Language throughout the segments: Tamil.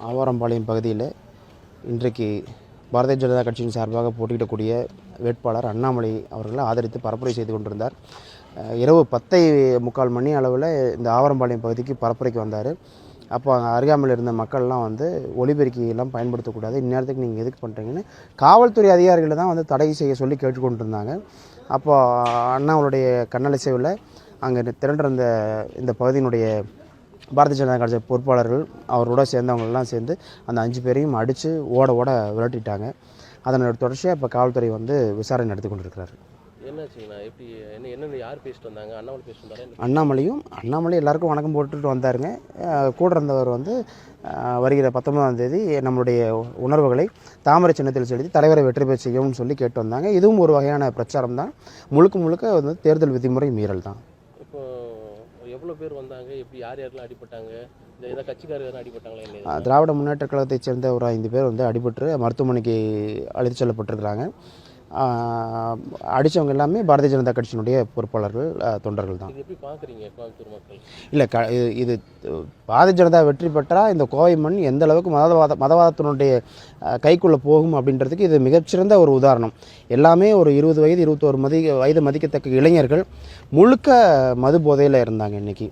ஆவாரம்பாளையம் பகுதியில் இன்றைக்கு பாரதிய ஜனதா கட்சியின் சார்பாக போட்டியிடக்கூடிய வேட்பாளர் அண்ணாமலை அவர்களை ஆதரித்து பரப்புரை செய்து கொண்டிருந்தார். இரவு 10:45 மணி அளவில் இந்த ஆவாரம்பாளையம் பகுதிக்கு பரப்புரைக்கு வந்தார். அப்போ அங்கே அருகாமையில் இருந்த மக்கள்லாம் வந்து ஒலிபெருக்கியெல்லாம் பயன்படுத்தக்கூடாது, இந்நேரத்துக்கு நீங்கள் எதுக்கு பண்ணுறீங்கன்னு காவல்துறை அதிகாரிகளை தான் வந்து தடை செய்ய சொல்லி கேட்டுக்கொண்டிருந்தாங்க. அப்போ அண்ணாவுடைய கண்ணலசைவில் அங்கே திரண்டிருந்த இந்த பகுதியினுடைய பாரதிய ஜனதா கட்சி பொறுப்பாளர்கள் அவரோட சேர்ந்தவங்களெல்லாம் சேர்ந்து அந்த 5 பேரையும் அடித்து ஓட விரட்டிட்டாங்க. அதனோட தொடர்ச்சியாக இப்போ காவல்துறை வந்து விசாரணை நடத்தி கொண்டிருக்கிறார். யார் பேசிட்டு வந்தாங்க? அண்ணாமலை பேசிட்டு வந்தாரு. அண்ணாமலை எல்லாருக்கும் வணக்கம் போட்டுட்டு வந்தாருங்க. கூட இருந்தவர் வந்து வருகிற 19ஆம் தேதி நம்மளுடைய உணர்வுகளை தாமரை சின்னத்தில் செலுத்தி தலைவரை வெற்றி பெற செய்யணும்னு சொல்லி கேட்டு வந்தாங்க. இதுவும் ஒரு வகையான பிரச்சாரம் தான். முழுக்க வந்து தேர்தல் விதிமுறை மீறல் தான். இப்போ எவ்வளோ பேர் வந்தாங்க? எப்படி யாரெல்லாம் அடிபட்டாங்க? இந்த கட்சிக்காரர் அடிபட்டாங்களா? திராவிட முன்னேற்ற கழகத்தைச் சேர்ந்த ஒரு 5 பேர் வந்து அடிபட்டு மருத்துவமனைக்கு அழைத்து செல்லப்பட்டிருக்கிறாங்க. அடித்தவங்க எல்லாமே பாரதிய ஜனதா கட்சியினுடைய பொறுப்பாளர்கள், தொண்டர்கள் தான். எப்படி பார்க்குறீங்க கோயம்புத்தூர் மக்கள்? இல்லை, இது பாரதிய ஜனதா வெற்றி பெற்றால் இந்த கோவை மண் எந்த அளவுக்கு மதவாதத்தினுடைய கைக்குள்ளே போகும் அப்படின்றதுக்கு இது மிகச்சிறந்த ஒரு உதாரணம். எல்லாமே ஒரு 20 வயது 21 வயது மதிக்கத்தக்க இளைஞர்கள் முழுக்க மது போதையில் இருந்தாங்க. இன்றைக்கி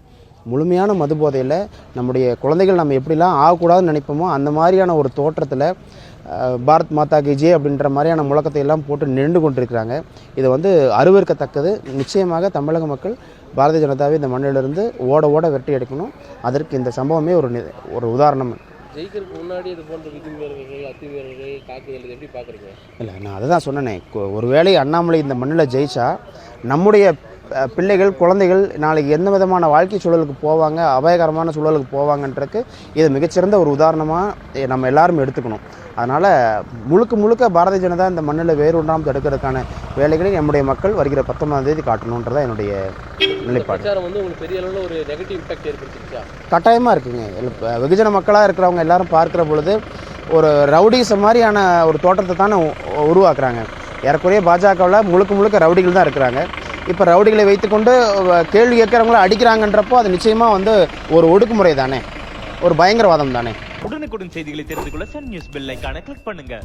முழுமையான மது போதையில் நம்முடைய குழந்தைகள் நம்ம எப்படிலாம் ஆகக்கூடாதுன்னு நினைப்போமோ அந்த மாதிரியான ஒரு தோற்றத்தில் பாரத் மாதா கி ஜெய் அப்படின்ற மாதிரியான முழக்கத்தை எல்லாம் போட்டு நின்று கொண்டிருக்கிறாங்க. இது வந்து அருவருக்கத்தக்கது. நிச்சயமாக தமிழக மக்கள் பாரதிய ஜனதாவை இந்த மண்ணிலிருந்து ஓட விரட்டி எடுக்கணும். அதற்கு இந்த சம்பவமே ஒரு உதாரணம். ஜெயிக்கிறதுக்கு முன்னாடி இது போன்ற விதிமீறல்கள், அத்துமீறல்கள், தாக்குதல் எப்படி பார்க்குறீங்க? இல்லை, நான் அதை தான் சொன்னேனே. ஒருவேளை அண்ணாமலை இந்த மண்ணில் ஜெயிச்சா நம்முடைய பிள்ளைகள், குழந்தைகள் நாளைக்கு எந்த விதமான வாழ்க்கை சூழலுக்கு போவாங்க, அபாயகரமான சூழலுக்கு போவாங்கன்றதுக்கு இது மிகச்சிறந்த ஒரு உதாரணமாக நம்ம எல்லாரும் எடுத்துக்கணும். அதனால் முழுக்க பாரதிய ஜனதா இந்த மண்ணில் வேரூன்றாமல் தடுக்கிறதுக்கான வேலைகளை நம்முடைய மக்கள் வருகிற 19ஆம் தேதி காட்டணுன்றதான் என்னுடைய நிலைப்பாடு. வந்து உங்களுக்கு பெரிய அளவில் ஒரு நெகட்டிவ் இம்பாக்ட் ஏற்படுத்திருச்சா? கட்டாயமாக இருக்குங்க. வெகுஜன மக்களாக இருக்கிறவங்க எல்லாரும் பார்க்குற பொழுது ஒரு ரவுடிசம் மாதிரியான ஒரு தோற்றத்தை தானே உருவாக்குறாங்க. ஏறக்குறைய பாஜகவில் முழுக்க ரவுடிகள் தான் இருக்கிறாங்க. இப்போ ரவுடிகளை வைத்துக்கொண்டு கேள்வி கேட்குறவங்கள அடிக்கிறாங்கன்றப்போ அது நிச்சயமாக வந்து ஒரு ஒடுக்குமுறை தானே, ஒரு பயங்கரவாதம் தானே. உடனுக்குடன் செய்திகளை தெரிந்து கொள்ள சன் நியூஸ் பெல் ஐகானை கிளிக் பண்ணுங்க.